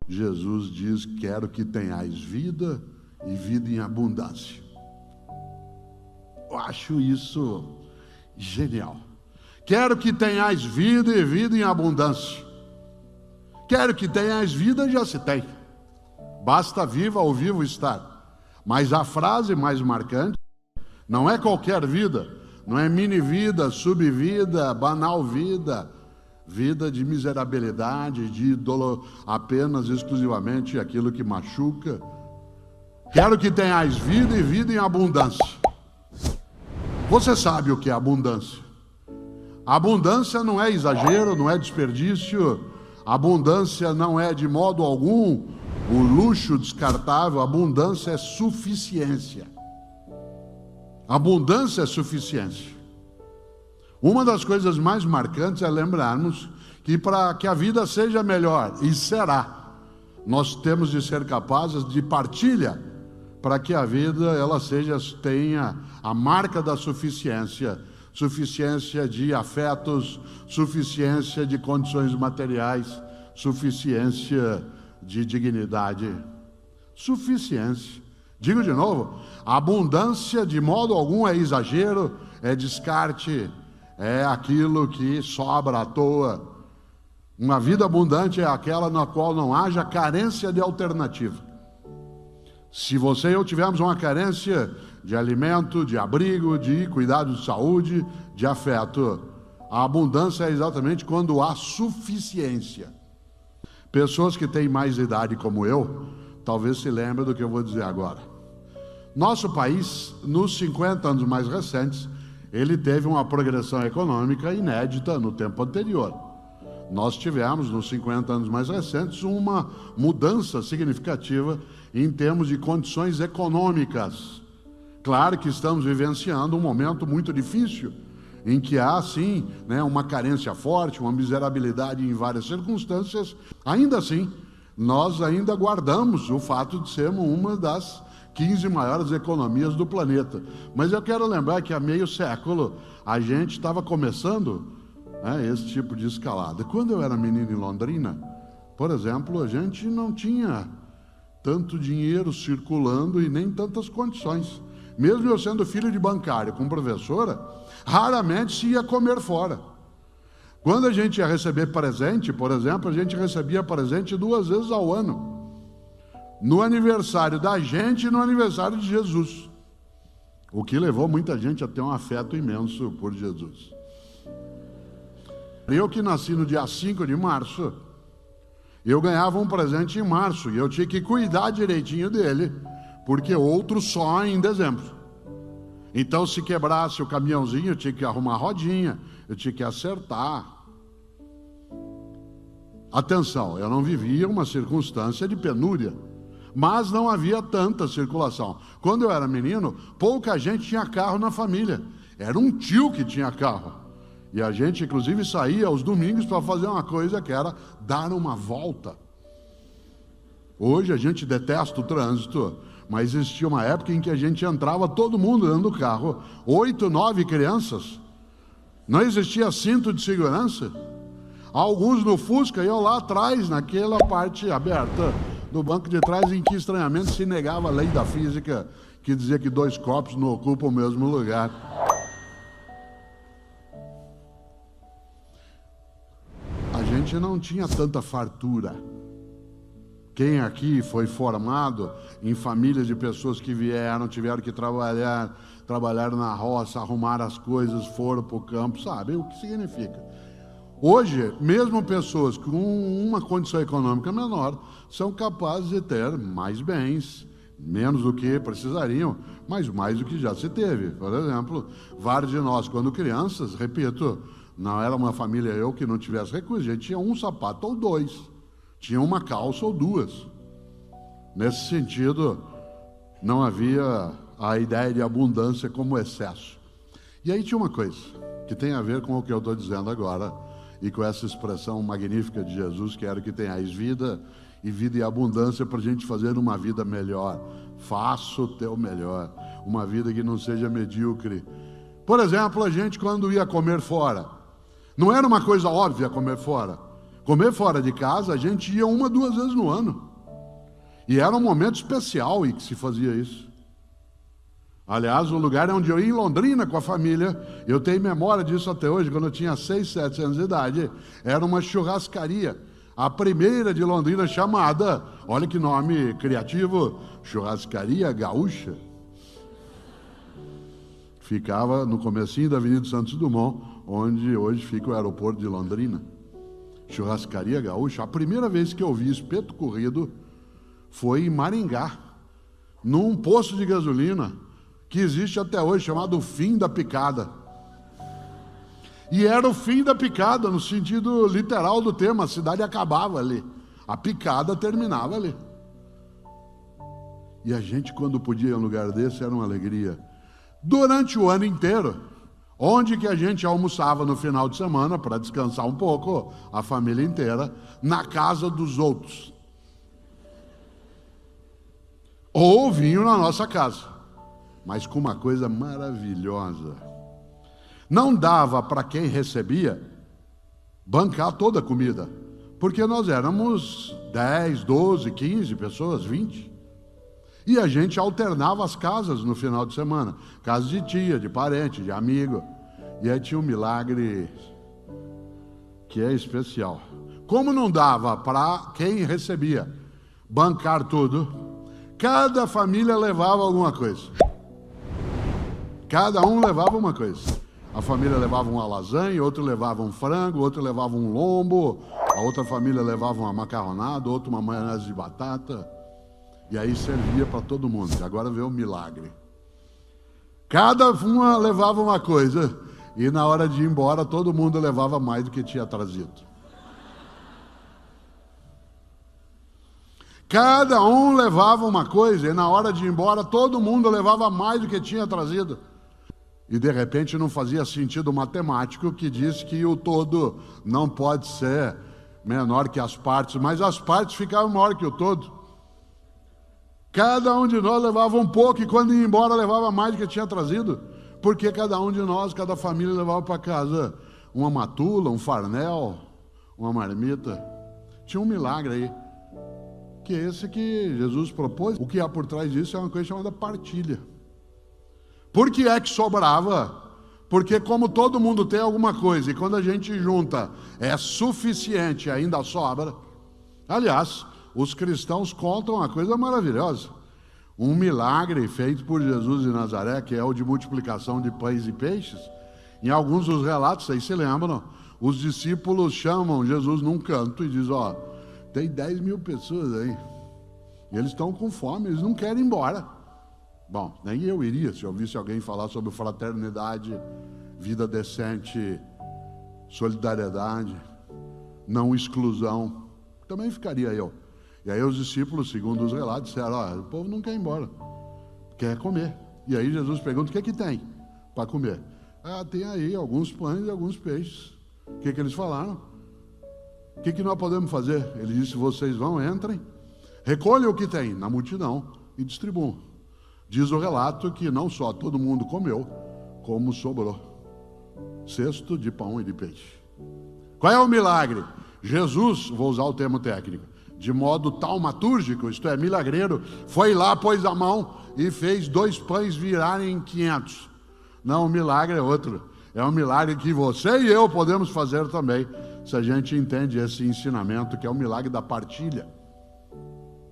Jesus diz: quero que tenhais vida e vida em abundância. Eu acho isso genial. Quero que tenhais vida e vida em abundância. Quero que tenhais vida, já se tem. Basta viva ou vivo estar. Mas a frase mais marcante não é qualquer vida, não é mini vida, subvida, banal vida, vida de miserabilidade, de dolo, apenas exclusivamente aquilo que machuca. Quero que tenhais vida e vida em abundância. Você sabe o que é abundância? Abundância não é exagero, não é desperdício. Abundância não é de modo algum o luxo descartável. Abundância é suficiência. Abundância é suficiência. Uma das coisas mais marcantes é lembrarmos que para que a vida seja melhor, e será, nós temos de ser capazes de partilha para que a vida ela tenha a marca da suficiência, suficiência de afetos, suficiência de condições materiais, suficiência de dignidade, suficiência. Digo de novo, abundância de modo algum é exagero, é descarte, é aquilo que sobra à toa. Uma vida abundante é aquela na qual não haja carência de alternativa. Se você e eu tivermos uma carência de alimento, de abrigo, de cuidado de saúde, de afeto, a abundância é exatamente quando há suficiência. Pessoas que têm mais idade como eu, talvez se lembrem do que eu vou dizer agora. Nosso país, nos 50 anos mais recentes, ele teve uma progressão econômica inédita no tempo anterior. Nós tivemos, nos 50 anos mais recentes, uma mudança significativa em termos de condições econômicas. Claro que estamos vivenciando um momento muito difícil, em que há, sim, uma carência forte, uma miserabilidade em várias circunstâncias. Ainda assim, nós ainda guardamos o fato de sermos uma das 15 maiores economias do planeta. Mas eu quero lembrar que há meio século a gente estava começando esse tipo de escalada. Quando eu era menino em Londrina, por exemplo, a gente não tinha tanto dinheiro circulando e nem tantas condições. Mesmo eu sendo filho de bancário com professora, raramente se ia comer fora. Quando a gente ia receber presente, por exemplo, a gente recebia presente 2 vezes ao ano. No aniversário da gente e no aniversário de Jesus. O que levou muita gente a ter um afeto imenso por Jesus. Eu que nasci no dia 5 de março, eu ganhava um presente em março e eu tinha que cuidar direitinho dele, porque outro só em dezembro. Então, se quebrasse o caminhãozinho, eu tinha que arrumar a rodinha, eu tinha que acertar. Atenção, eu não vivia uma circunstância de penúria, mas não havia tanta circulação. Quando eu era menino, pouca gente tinha carro na família. Era um tio que tinha carro. E a gente, inclusive, saía aos domingos para fazer uma coisa que era dar uma volta. Hoje a gente detesta o trânsito, mas existia uma época em que a gente entrava todo mundo dentro do carro, 8, 9 crianças. Não existia cinto de segurança. Alguns no Fusca iam lá atrás, naquela parte aberta do banco de trás, em que estranhamente se negava a lei da física, que dizia que 2 corpos não ocupam o mesmo lugar. A gente não tinha tanta fartura. Quem aqui foi formado em famílias de pessoas que tiveram que trabalhar na roça, arrumar as coisas, foram para o campo, sabe o que significa. Hoje, mesmo pessoas com uma condição econômica menor são capazes de ter mais bens, menos do que precisariam, mas mais do que já se teve. Por exemplo, vários de nós, quando crianças, repito, não era uma família que não tivesse recursos, a gente tinha um sapato ou 2, tinha uma calça ou 2. Nesse sentido, não havia a ideia de abundância como excesso. E aí tinha uma coisa que tem a ver com o que eu estou dizendo agora, e com essa expressão magnífica de Jesus: quero que tenhais vida e vida em abundância, para a gente fazer uma vida melhor. Faça o teu melhor, uma vida que não seja medíocre. Por exemplo, a gente quando ia comer fora, não era uma coisa óbvia comer fora, Comer fora de casa, a gente ia 1, 2 vezes no ano. E era um momento especial em que se fazia isso. Aliás, o lugar onde eu ia em Londrina com a família, eu tenho memória disso até hoje, quando eu tinha 6, 7 anos de idade, era uma churrascaria. A primeira de Londrina chamada, olha que nome criativo, Churrascaria Gaúcha. Ficava no comecinho da Avenida Santos Dumont, onde hoje fica o aeroporto de Londrina. Churrascaria Gaúcha. A primeira vez que eu vi espeto corrido foi em Maringá, num posto de gasolina que existe até hoje, chamado Fim da Picada. E era o fim da picada, no sentido literal do termo, a cidade acabava ali. A picada terminava ali. E a gente, quando podia ir a um lugar desse, era uma alegria. Durante o ano inteiro, onde que a gente almoçava no final de semana, para descansar um pouco, a família inteira, na casa dos outros. Ou vinham na nossa casa, mas com uma coisa maravilhosa. Não dava para quem recebia bancar toda a comida, porque nós éramos 10, 12, 15 pessoas, 20. E a gente alternava as casas no final de semana. Casa de tia, de parente, de amigo. E aí tinha um milagre que é especial. Como não dava para quem recebia bancar tudo, cada família levava alguma coisa. Cada um levava uma coisa. A família levava uma lasanha, outro levava um frango, outro levava um lombo, a outra família levava uma macarronada, outro uma maionese de batata. E aí servia para todo mundo. E agora veio o milagre. Cada uma levava uma coisa. E na hora de ir embora, todo mundo levava mais do que tinha trazido. Cada um levava uma coisa. E na hora de ir embora, todo mundo levava mais do que tinha trazido. E de repente não fazia sentido matemático que diz que o todo não pode ser menor que as partes. Mas as partes ficavam maior que o todo. Cada um de nós levava um pouco e quando ia embora levava mais do que tinha trazido. Porque cada um de nós, cada família levava para casa uma matula, um farnel, uma marmita. Tinha um milagre aí, que é esse que Jesus propôs. O que há por trás disso é uma coisa chamada partilha. Por que é que sobrava? Porque como todo mundo tem alguma coisa e quando a gente junta é suficiente, ainda sobra. Aliás, os cristãos contam uma coisa maravilhosa. Um milagre feito por Jesus de Nazaré, que é o de multiplicação de pães e peixes. Em alguns dos relatos, vocês se lembram, os discípulos chamam Jesus num canto e dizem, ó, tem 10 mil pessoas aí. E eles estão com fome, eles não querem ir embora. Bom, nem eu iria se eu ouvisse alguém falar sobre fraternidade, vida decente, solidariedade, não exclusão. Também ficaria eu. E aí os discípulos, segundo os relatos, disseram, ó, o povo não quer ir embora, quer comer. E aí Jesus pergunta, o que é que tem para comer? Ah, tem aí alguns pães e alguns peixes. O que é que eles falaram? O que é que nós podemos fazer? Ele disse, vocês vão, entrem, recolhem o que tem na multidão e distribuam. Diz o relato que não só todo mundo comeu, como sobrou. Cesto de pão e de peixe. Qual é o milagre? Jesus, vou usar o termo técnico, de modo taumatúrgico, isto é, milagreiro, foi lá, pôs a mão e fez 2 pães virarem 500. Não, o milagre é outro. É um milagre que você e eu podemos fazer também, se a gente entende esse ensinamento, que é o milagre da partilha.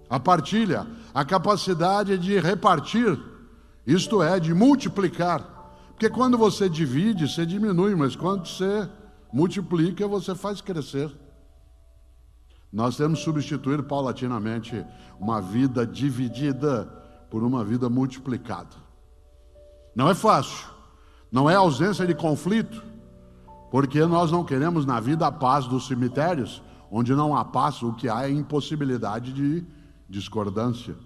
A partilha, a capacidade de repartir, isto é, de multiplicar. Porque quando você divide, você diminui, mas quando você multiplica, você faz crescer. Nós temos que substituir paulatinamente uma vida dividida por uma vida multiplicada. Não é fácil, não é ausência de conflito, porque nós não queremos na vida a paz dos cemitérios, onde não há paz, o que há é impossibilidade de discordância.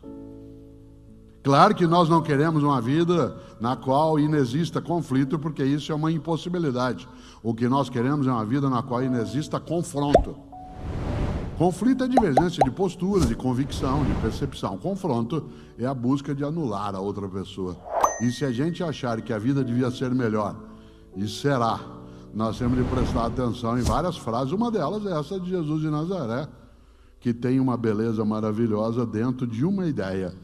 Claro que nós não queremos uma vida na qual inexista conflito, porque isso é uma impossibilidade. O que nós queremos é uma vida na qual inexista confronto. Conflito é divergência de postura, de convicção, de percepção. Confronto é a busca de anular a outra pessoa. E se a gente achar que a vida devia ser melhor, e será, nós temos de prestar atenção em várias frases. Uma delas é essa de Jesus de Nazaré, que tem uma beleza maravilhosa dentro de uma ideia.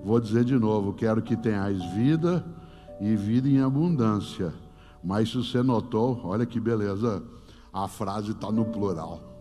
Vou dizer de novo: quero que tenhais vida e vida em abundância. Mas se você notou, olha que beleza, a frase está no plural.